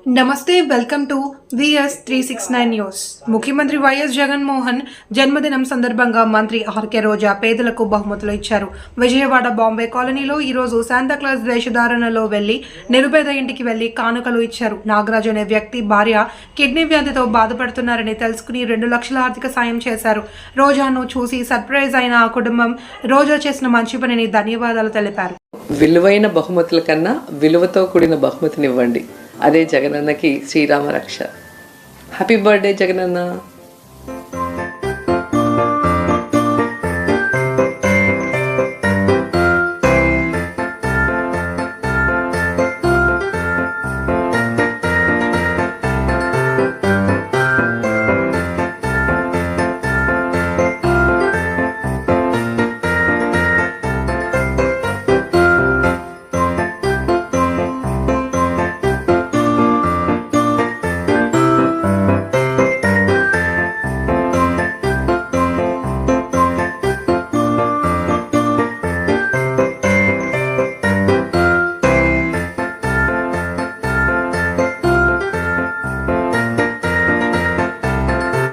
నమస్తే welcome to VS 369 news. ముఖ్యమంత్రి YS Jaganmohan జన్మదినం సందర్భంగా మంత్రి ఆర్కే రోజా పేదలకు బహుమతులు ఇచ్చారు. విజయవాడ బాంబే కాలనీలో ఈరోజు శాంతాక్లాస్ వేషధారణలో వెళ్లి నిరుపేద ఇంటికి వెళ్లి కానుకలు ఇచ్చారు. నాగరాజు అనే వ్యక్తి భార్య కిడ్నీ వ్యాధితో బాధపడుతున్నారని తెలుసుకుని 2 లక్షల ఆర్థిక సాయం చేశారు. రోజాను చూసి సర్ప్రైజ్ అయిన ఆ కుటుంబం రోజా చేసిన మంచి పనిని ధన్యవాదాలు తెలిపారు. విలువైన బహుమతుల కన్నా విలువతో కూడిన బహుమతినివ్వండి. అదే జగనన్నకి శ్రీరామ రక్ష. Happy birthday Jagananna.